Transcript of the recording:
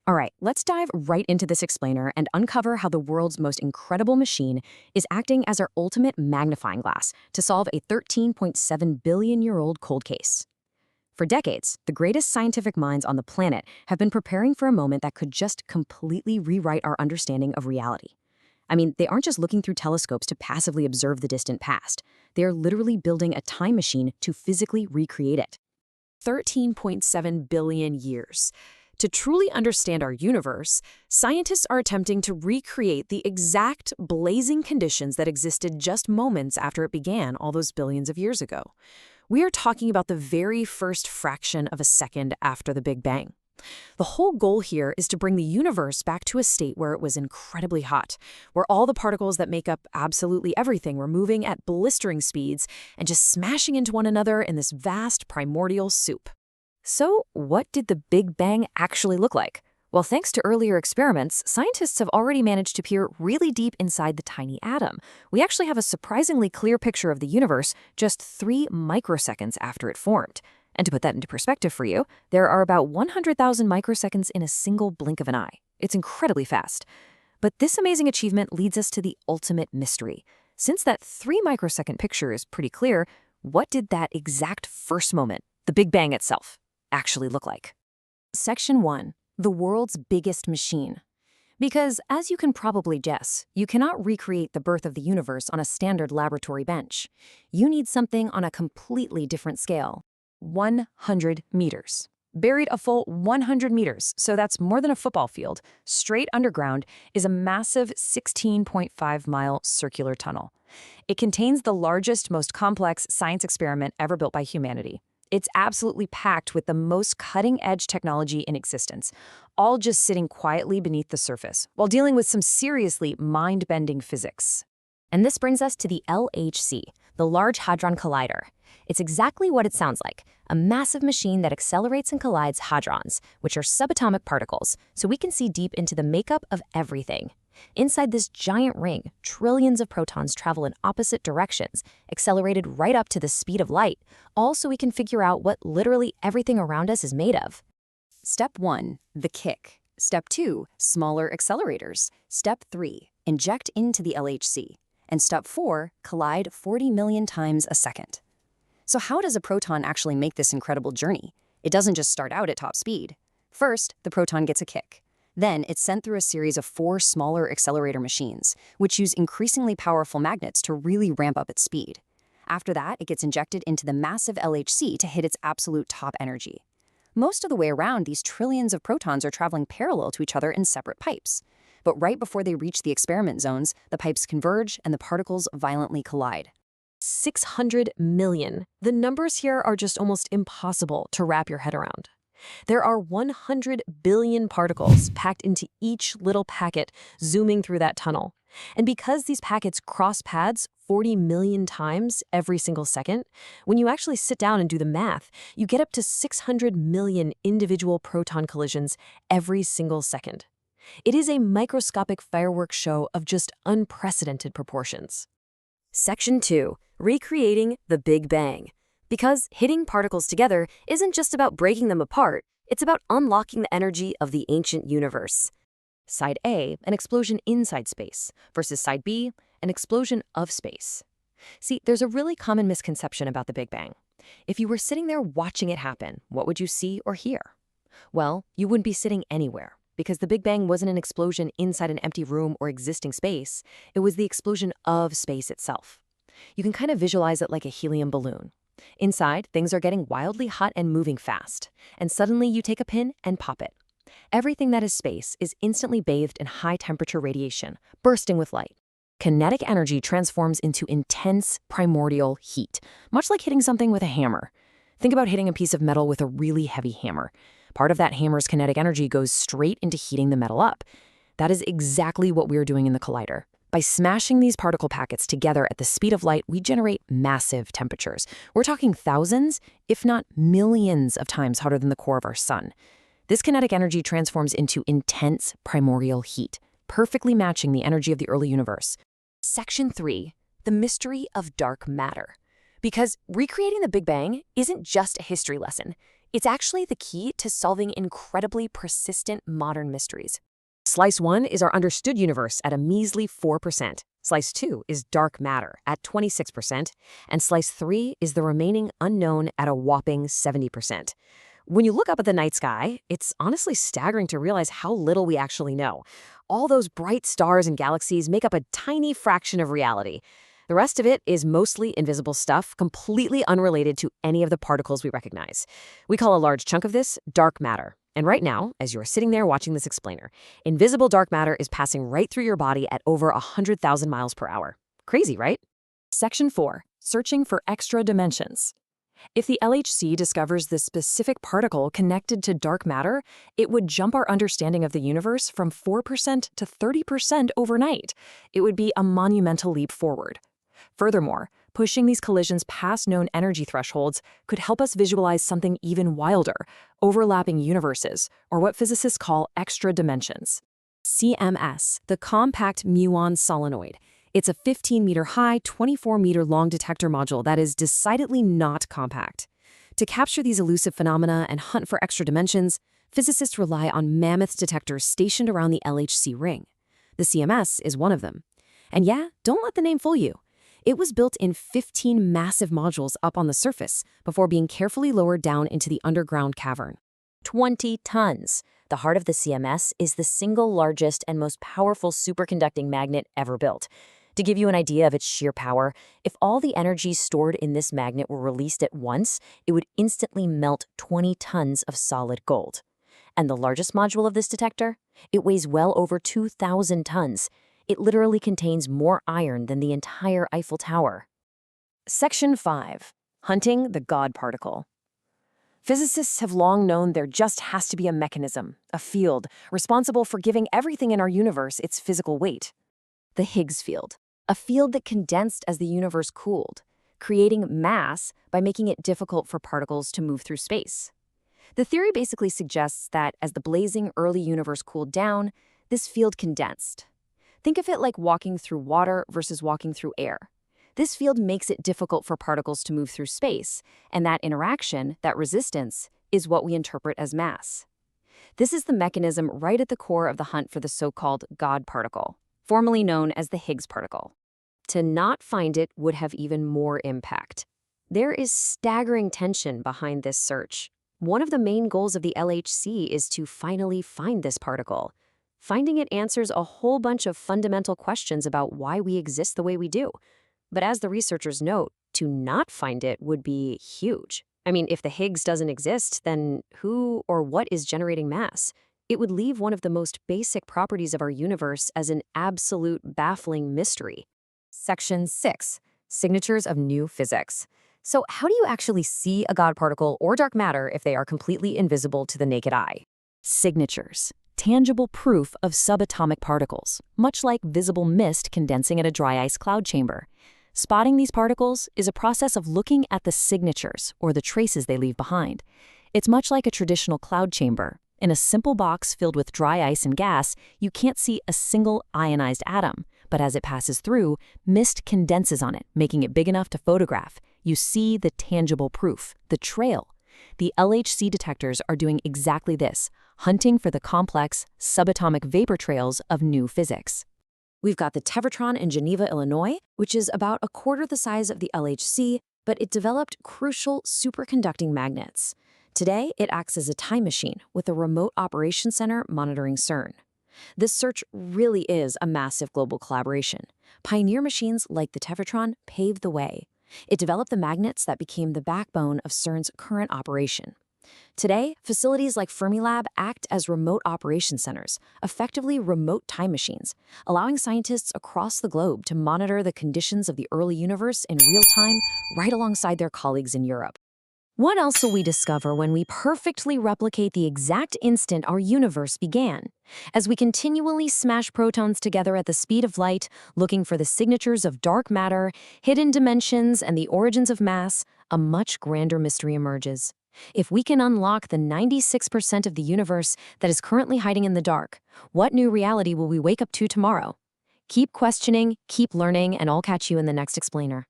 All right, let's dive right into this explainer and uncover how the world's most incredible machine is acting as our ultimate magnifying glass to solve a 13.7 billion-year-old cold case. For decades, the greatest scientific minds on the planet have been preparing for a moment that could just completely rewrite our understanding of reality. I mean, they aren't just looking through telescopes to passively observe the distant past. They are literally building a time machine to physically recreate it. 13.7 billion years. To truly understand our universe, scientists are attempting to recreate the exact blazing conditions that existed just moments after it began all those billions of years ago. We are talking about the very first fraction of a second after the Big Bang. The whole goal here is to bring the universe back to a state where it was incredibly hot, where all the particles that make up absolutely everything were moving at blistering speeds and just smashing into one another in this vast primordial soup. So, what did the Big Bang actually look like? Well, thanks to earlier experiments, scientists have already managed to peer really deep inside the tiny atom. We actually have a surprisingly clear picture of the universe just 3 microseconds after it formed. And to put that into perspective for you, there are about 100,000 microseconds in a single blink of an eye. It's incredibly fast. But this amazing achievement leads us to the ultimate mystery. Since that 3 microsecond picture is pretty clear, what did that exact first moment, the Big Bang itself, actually look like? Section 1. The world's biggest machine. Because, as you can probably guess, you cannot recreate the birth of the universe on a standard laboratory bench. You need something on a completely different scale. 100 meters. Buried a full 100 meters, so that's more than a football field, straight underground is a massive 16.5-mile circular tunnel. It contains the largest, most complex science experiment ever built by humanity. It's absolutely packed with the most cutting-edge technology in existence, all just sitting quietly beneath the surface, while dealing with some seriously mind-bending physics. And this brings us to the LHC, the Large Hadron Collider. It's exactly what it sounds like, a massive machine that accelerates and collides hadrons, which are subatomic particles, so we can see deep into the makeup of everything. Inside this giant ring, trillions of protons travel in opposite directions, accelerated right up to the speed of light, all so we can figure out what literally everything around us is made of. Step 1. The kick. Step 2. Smaller accelerators. Step 3. Inject into the LHC. And step 4. Collide 40 million times a second. So how does a proton actually make this incredible journey? It doesn't just start out at top speed. First, the proton gets a kick. Then it's sent through a series of 4 smaller accelerator machines, which use increasingly powerful magnets to really ramp up its speed. After that, it gets injected into the massive LHC to hit its absolute top energy. Most of the way around, these trillions of protons are traveling parallel to each other in separate pipes. But right before they reach the experiment zones, the pipes converge and the particles violently collide. 600 million. The numbers here are just almost impossible to wrap your head around. There are 100 billion particles packed into each little packet zooming through that tunnel. And because these packets cross paths 40 million times every single second, when you actually sit down and do the math, you get up to 600 million individual proton collisions every single second. It is a microscopic fireworks show of just unprecedented proportions. Section 2. Recreating the Big Bang. Because hitting particles together isn't just about breaking them apart, it's about unlocking the energy of the ancient universe. Side A, an explosion inside space, versus side B, an explosion of space. See, there's a really common misconception about the Big Bang. If you were sitting there watching it happen, what would you see or hear? Well, you wouldn't be sitting anywhere, because the Big Bang wasn't an explosion inside an empty room or existing space. It was the explosion of space itself. You can kind of visualize it like a helium balloon. Inside, things are getting wildly hot and moving fast, and suddenly you take a pin and pop it. Everything that is space is instantly bathed in high-temperature radiation, bursting with light. Kinetic energy transforms into intense primordial heat, much like hitting something with a hammer. Think about hitting a piece of metal with a really heavy hammer. Part of that hammer's kinetic energy goes straight into heating the metal up. That is exactly what we're doing in the collider. By smashing these particle packets together at the speed of light, we generate massive temperatures. We're talking thousands, if not millions of times hotter than the core of our sun. This kinetic energy transforms into intense primordial heat, perfectly matching the energy of the early universe. Section 3. The mystery of dark matter. Because recreating the Big Bang isn't just a history lesson. It's actually the key to solving incredibly persistent modern mysteries. Slice 1 is our understood universe at a measly 4%. Slice 2 is dark matter at 26%, and Slice 3 is the remaining unknown at a whopping 70%. When you look up at the night sky, it's honestly staggering to realize how little we actually know. All those bright stars and galaxies make up a tiny fraction of reality. The rest of it is mostly invisible stuff, completely unrelated to any of the particles we recognize. We call a large chunk of this dark matter. And right now, as you're sitting there watching this explainer, invisible dark matter is passing right through your body at over 100,000 miles per hour. Crazy, right? Section 4. Searching for extra dimensions. If the LHC discovers the specific particle connected to dark matter, it would jump our understanding of the universe from 4% to 30% overnight. It would be a monumental leap forward. Furthermore, pushing these collisions past known energy thresholds could help us visualize something even wilder, overlapping universes, or what physicists call extra dimensions. CMS, the Compact Muon Solenoid. It's a 15-meter-high, 24-meter-long detector module that is decidedly not compact. To capture these elusive phenomena and hunt for extra dimensions, physicists rely on mammoth detectors stationed around the LHC ring. The CMS is one of them. And yeah, don't let the name fool you. It was built in 15 massive modules up on the surface before being carefully lowered down into the underground cavern. 20 tons. The heart of the CMS is the single largest and most powerful superconducting magnet ever built. To give you an idea of its sheer power, if all the energy stored in this magnet were released at once, it would instantly melt 20 tons of solid gold. And the largest module of this detector? It weighs well over 2,000 tons. It literally contains more iron than the entire Eiffel Tower. Section 5. Hunting the God particle. Physicists have long known there just has to be a mechanism, a field, responsible for giving everything in our universe its physical weight. The Higgs field, a field that condensed as the universe cooled, creating mass by making it difficult for particles to move through space. The theory basically suggests that as the blazing early universe cooled down, this field condensed. Think of it like walking through water versus walking through air. This field makes it difficult for particles to move through space, and that interaction, that resistance, is what we interpret as mass. This is the mechanism right at the core of the hunt for the so-called God particle, formerly known as the Higgs particle. To not find it would have even more impact. There is staggering tension behind this search. One of the main goals of the LHC is to finally find this particle. Finding it answers a whole bunch of fundamental questions about why we exist the way we do. But as the researchers note, to not find it would be huge. I mean, if the Higgs doesn't exist, then who or what is generating mass? It would leave one of the most basic properties of our universe as an absolute baffling mystery. Section 6. Signatures of new physics. So how do you actually see a God particle or dark matter if they are completely invisible to the naked eye? Signatures. Tangible proof of subatomic particles, much like visible mist condensing at a dry ice cloud chamber. Spotting these particles is a process of looking at the signatures, or the traces they leave behind. It's much like a traditional cloud chamber. In a simple box filled with dry ice and gas, you can't see a single ionized atom, but as it passes through, mist condenses on it, making it big enough to photograph. You see the tangible proof, the trail. The LHC detectors are doing exactly this, hunting for the complex, subatomic vapor trails of new physics. We've got the Tevatron in Geneva, Illinois, which is about a quarter the size of the LHC, but it developed crucial superconducting magnets. Today, it acts as a time machine with a remote operations center monitoring CERN. This search really is a massive global collaboration. Pioneer machines like the Tevatron paved the way. It developed the magnets that became the backbone of CERN's current operation. Today, facilities like Fermilab act as remote operation centers, effectively remote time machines, allowing scientists across the globe to monitor the conditions of the early universe in real time right alongside their colleagues in Europe. What else will we discover when we perfectly replicate the exact instant our universe began? As we continually smash protons together at the speed of light, looking for the signatures of dark matter, hidden dimensions, and the origins of mass, a much grander mystery emerges. If we can unlock the 96% of the universe that is currently hiding in the dark, what new reality will we wake up to tomorrow? Keep questioning, keep learning, and I'll catch you in the next explainer.